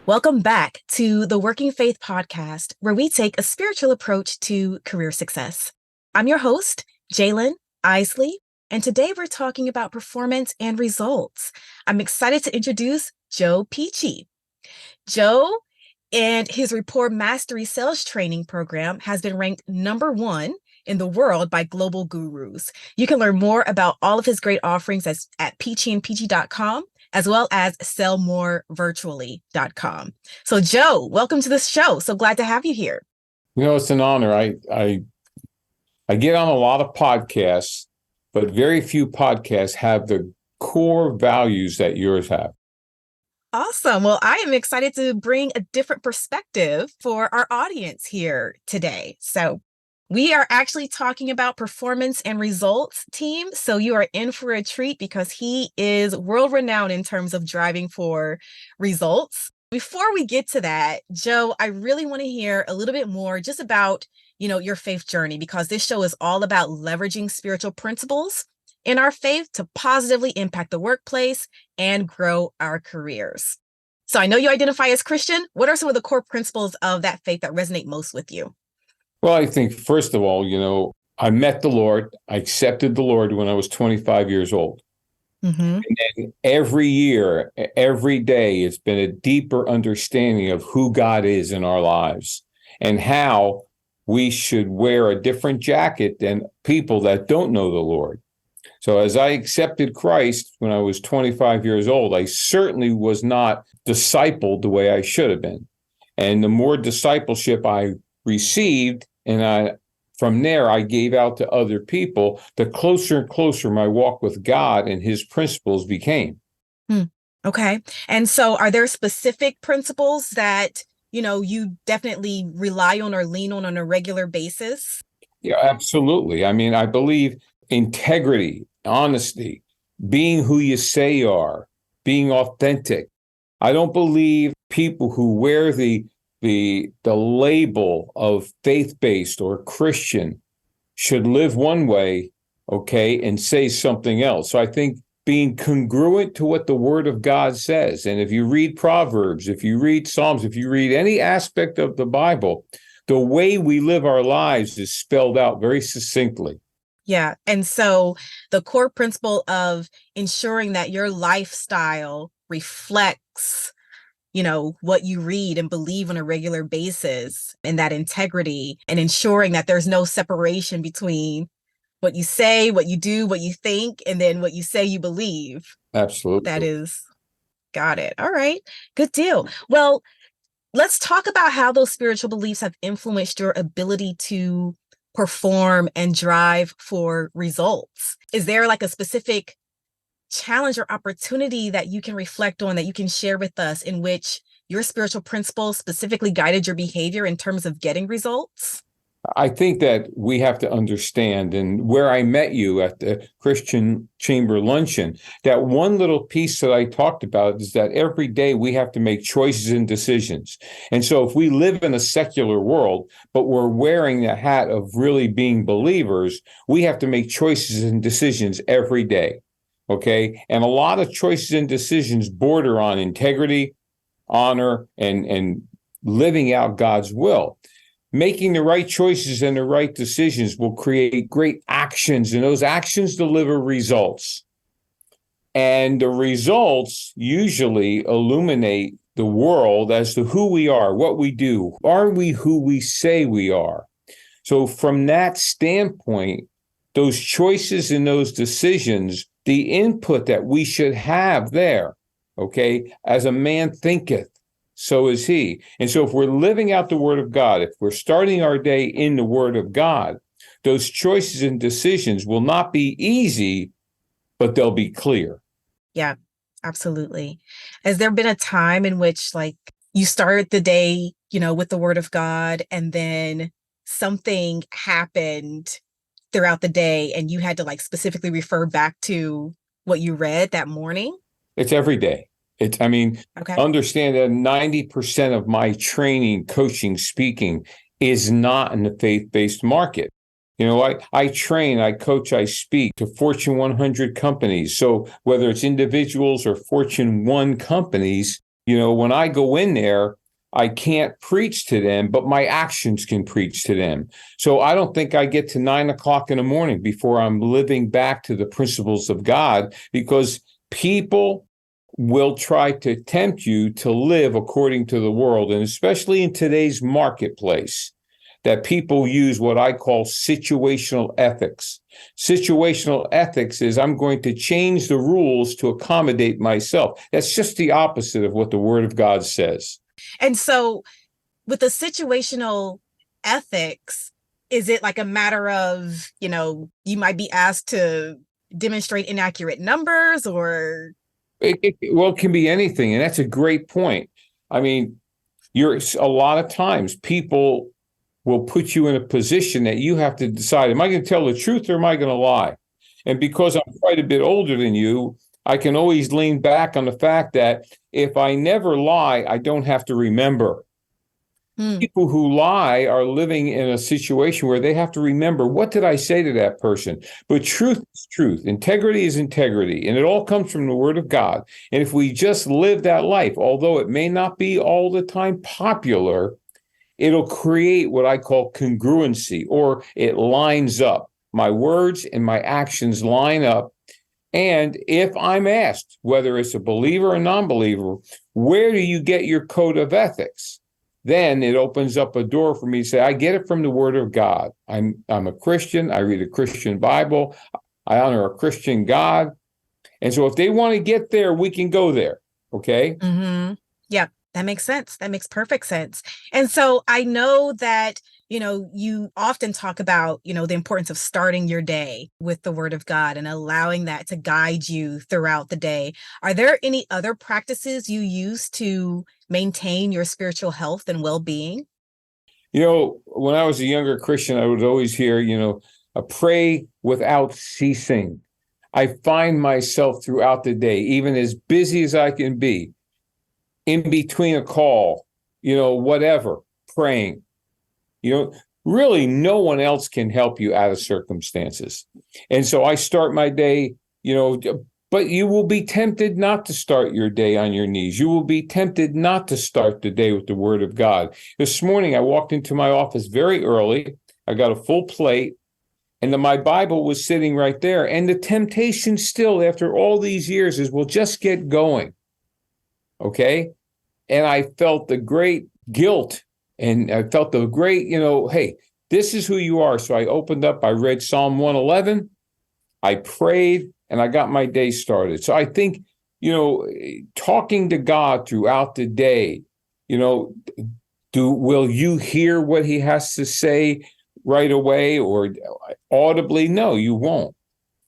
Welcome back to the Working Faith podcast, where we take a spiritual approach to career success. I'm your host, Jalen Isley, and today we're talking about performance and results. I'm excited to introduce Joe Pici. Joe and his Rapport Mastery Sales Training program has been ranked #1 in the world by global gurus. You can learn more about all of his great offerings at peachyandpeachy.com, as well as sellmorevirtually.com. So Joe, welcome to the show. So glad to have you here. It's an honor. I get on a lot of podcasts, but very few podcasts have the core values that yours have. Awesome. Well, I am excited to bring a different perspective for our audience here today. So we are actually talking about performance and results, team. So you are in for a treat because he is world renowned in terms of driving for results. Before we get to that, Joe, I really want to hear a little bit more just about, your faith journey, because this show is all about leveraging spiritual principles in our faith to positively impact the workplace and grow our careers. So I know you identify as Christian. What are some of the core principles of that faith that resonate most with you? Well, I think, first of all, I met the Lord. I accepted the Lord when I was 25 years old. Mm-hmm. And then every year, every day, it's been a deeper understanding of who God is in our lives and how we should wear a different jacket than people that don't know the Lord. So as I accepted Christ when I was 25 years old, I certainly was not discipled the way I should have been. And the more discipleship I received, and from there I gave out to other people, the closer and closer my walk with God and his principles became. Okay. And so are there specific principles that, you definitely rely on or lean on a regular basis? Yeah, absolutely. I mean, I believe integrity, honesty, being who you say you are, being authentic. I don't believe people who wear the label of faith-based or Christian should live one way, okay, and say something else. So I think being congruent to what the Word of God says, and if you read Proverbs, if you read Psalms, if you read any aspect of the Bible, the way we live our lives is spelled out very succinctly. Yeah. And so the core principle of ensuring that your lifestyle reflects what you read and believe on a regular basis, and that integrity, and ensuring that there's no separation between what you say, what you do, what you think, and then what you say you believe. Absolutely. Got it. All right. Good deal. Well, let's talk about how those spiritual beliefs have influenced your ability to perform and drive for results. Is there like a specific challenge or opportunity that you can reflect on, that you can share with us, in which your spiritual principles specifically guided your behavior in terms of getting results? I think that we have to understand, and where I met you at the Christian Chamber Luncheon, that one little piece that I talked about is that every day we have to make choices and decisions. And so if we live in a secular world, but we're wearing the hat of really being believers, we have to make choices and decisions every day. Okay. And a lot of choices and decisions border on integrity, honor, and living out God's will. Making the right choices and the right decisions will create great actions, and those actions deliver results. And the results usually illuminate the world as to who we are, what we do. Are we who we say we are? So from that standpoint, those choices and those decisions, the input that we should have there, okay, as a man thinketh, so is he. And so if we're living out the Word of God, if we're starting our day in the Word of God, those choices and decisions will not be easy, but they'll be clear. Yeah, absolutely. Has there been a time in which, like, you started the day, with the Word of God, and then something happened throughout the day and you had to like specifically refer back to what you read that morning? It's every day. Okay. Understand that 90% of my training, coaching, speaking is not in the faith-based market. I train, I coach, I speak to Fortune 100 companies. So whether it's individuals or Fortune 1 companies, When I go in there, I can't preach to them, but my actions can preach to them. So I don't think I get to 9 o'clock in the morning before I'm living back to the principles of God, because people will try to tempt you to live according to the world. And especially in today's marketplace, that people use what I call situational ethics. Situational ethics is I'm going to change the rules to accommodate myself. That's just the opposite of what the Word of God says. And so with the situational ethics, is it like a matter of, you might be asked to demonstrate inaccurate numbers or? It can be anything. And that's a great point. I mean, a lot of times people will put you in a position that you have to decide, am I going to tell the truth or am I going to lie? And because I'm quite a bit older than you, I can always lean back on the fact that if I never lie, I don't have to remember. People who lie are living in a situation where they have to remember, what did I say to that person? But truth is truth. Integrity is integrity. And it all comes from the Word of God. And if we just live that life, although it may not be all the time popular, it'll create what I call congruency, or it lines up. My words and my actions line up. And if I'm asked, whether it's a believer or non-believer, where do you get your code of ethics? Then it opens up a door for me to say, I get it from the Word of God. I'm a Christian. I read a Christian Bible. I honor a Christian God. And so if they want to get there, we can go there. Okay? Mm-hmm. Yeah, that makes sense. That makes perfect sense. And so I know that, you often talk about, the importance of starting your day with the Word of God and allowing that to guide you throughout the day. Are there any other practices you use to maintain your spiritual health and well-being? When I was a younger Christian, I would always hear, pray without ceasing. I find myself throughout the day, even as busy as I can be, in between a call, whatever, praying. Really no one else can help you out of circumstances. And so I start my day, but you will be tempted not to start your day on your knees. You will be tempted not to start the day with the Word of God. This morning, I walked into my office very early. I got a full plate, and then my Bible was sitting right there. And the temptation still, after all these years, is, well, just get going. Okay? And I felt the great guilt, and I felt the great, hey, this is who you are. So I opened up, I read Psalm 111, I prayed, and I got my day started. So I think, talking to God throughout the day, will you hear what he has to say right away or audibly? No, you won't.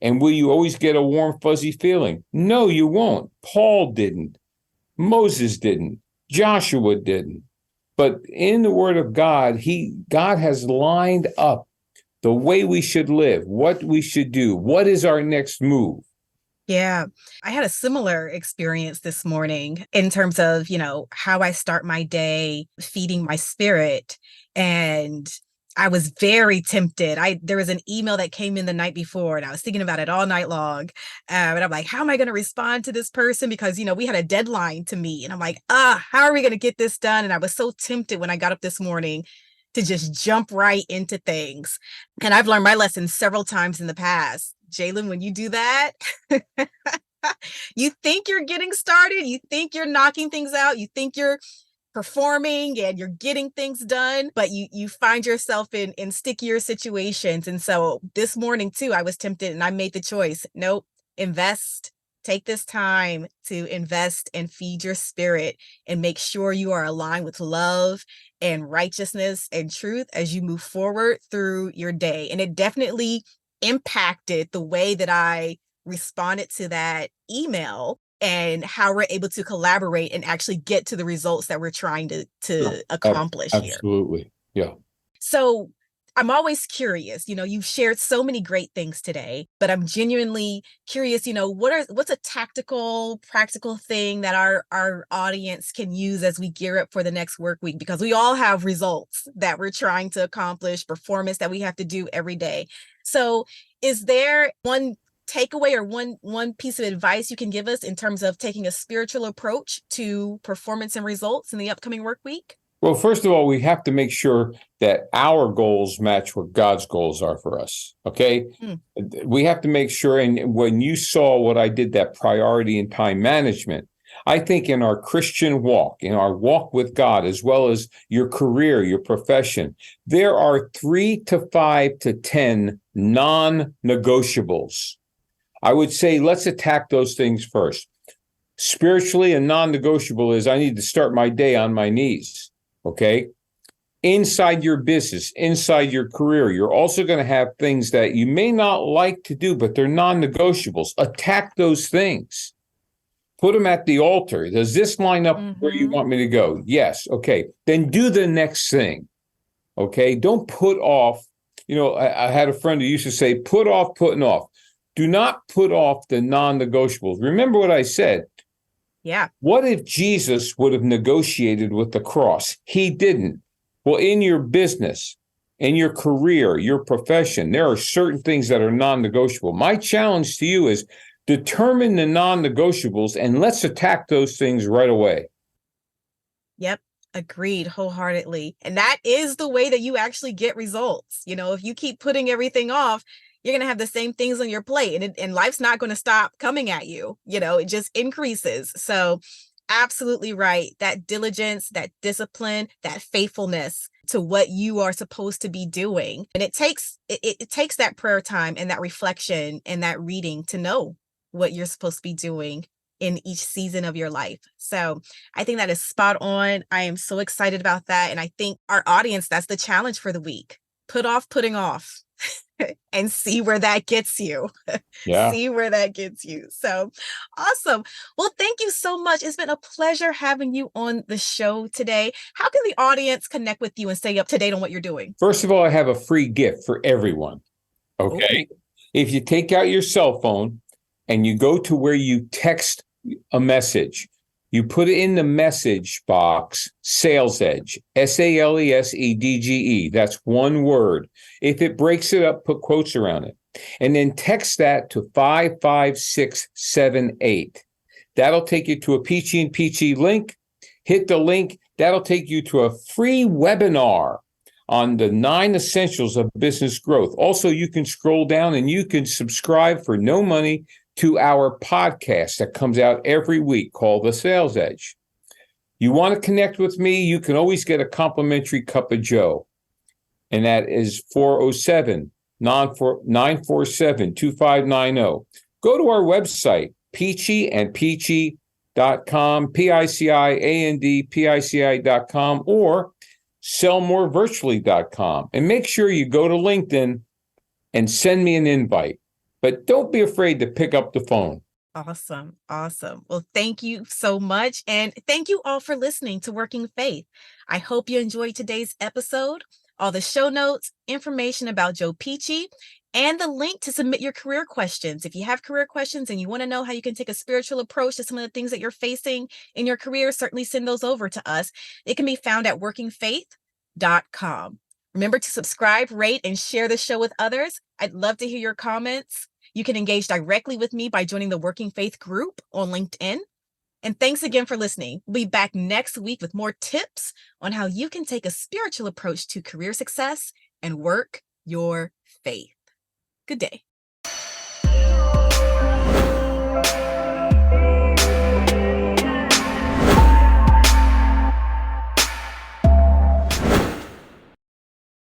And will you always get a warm, fuzzy feeling? No, you won't. Paul didn't. Moses didn't. Joshua didn't. But in the Word of God, God has lined up the way we should live, what we should do, what is our next move. Yeah, I had a similar experience this morning in terms of, how I start my day, feeding my spirit. And I was very tempted. There was an email that came in the night before and I was thinking about it all night long. And I'm like, how am I going to respond to this person? Because, we had a deadline to meet. And I'm like, how are we going to get this done? And I was so tempted when I got up this morning to just jump right into things. And I've learned my lesson several times in the past. Jalen, when you do that, you think you're getting started, you think you're knocking things out, you think you're performing and you're getting things done, but you find yourself in stickier situations. And so this morning too, I was tempted and I made the choice. Nope, invest. Take this time to invest and feed your spirit and make sure you are aligned with love and righteousness and truth as you move forward through your day. And it definitely impacted the way that I responded to that email and how we're able to collaborate and actually get to the results that we're trying to accomplish here. Absolutely. Yeah. So I'm always curious, you've shared so many great things today, but I'm genuinely curious, what's a tactical, practical thing that our audience can use as we gear up for the next work week? Because we all have results that we're trying to accomplish, performance that we have to do every day. So is there one takeaway or one piece of advice you can give us in terms of taking a spiritual approach to performance and results in the upcoming work week? Well, first of all, we have to make sure that our goals match what God's goals are for us. Okay. Mm. We have to make sure. And when you saw what I did, that priority and time management, I think in our Christian walk, in our walk with God, as well as your career, your profession, there are 3 to 5 to 10 non-negotiables. I would say let's attack those things first. Spiritually, a non-negotiable is I need to start my day on my knees. Okay. Inside your business, inside your career, you're also going to have things that you may not like to do, but they're non-negotiables. Attack those things. Put them at the altar. Does this line up where you want me to go? Yes. Okay. Then do the next thing. Okay. Don't put off. I had a friend who used to say, put off putting off. Do not put off the non-negotiables. Remember what I said. Yeah. What if Jesus would have negotiated with the cross? He didn't. Well, in your business, in your career, your profession, there are certain things that are non-negotiable. My challenge to you is determine the non-negotiables and let's attack those things right away. Yep. Agreed wholeheartedly. And that is the way that you actually get results. If you keep putting everything off, you're going to have the same things on your plate and life's not going to stop coming at you. It just increases. So absolutely right. That diligence, that discipline, that faithfulness to what you are supposed to be doing. And it takes that prayer time and that reflection and that reading to know what you're supposed to be doing in each season of your life. So I think that is spot on. I am so excited about that. And I think our audience, that's the challenge for the week. Put off putting off. And see where that gets you. Yeah. See where that gets you. So awesome. Well, thank you so much. It's been a pleasure having you on the show today. How can the audience connect with you and stay up to date on what you're doing? First of all, I have a free gift for everyone. Okay. Ooh. If you take out your cell phone and you go to where you text a message, you put it in the message box, Sales Edge, SALESEDGE. That's one word. If it breaks it up, put quotes around it. And then text that to 55678. That'll take you to a Pici and Pici link. Hit the link. That'll take you to a free webinar on the 9 essentials of business growth. Also, you can scroll down and you can subscribe for no money to our podcast that comes out every week called The Sales Edge. You want to connect with me, you can always get a complimentary cup of Joe. And that is 407-947-2590. Go to our website, piciandpici.com, PICIANDPICI.com, or sellmorevirtually.com. And make sure you go to LinkedIn and send me an invite. But don't be afraid to pick up the phone. Awesome. Awesome. Well, thank you so much. And thank you all for listening to Working Faith. I hope you enjoyed today's episode. All the show notes, information about Joe Pici, and the link to submit your career questions. If you have career questions and you want to know how you can take a spiritual approach to some of the things that you're facing in your career, certainly send those over to us. It can be found at workingfaith.com. Remember to subscribe, rate, and share the show with others. I'd love to hear your comments. You can engage directly with me by joining the Working Faith group on LinkedIn. And thanks again for listening. We'll be back next week with more tips on how you can take a spiritual approach to career success and work your faith. Good day.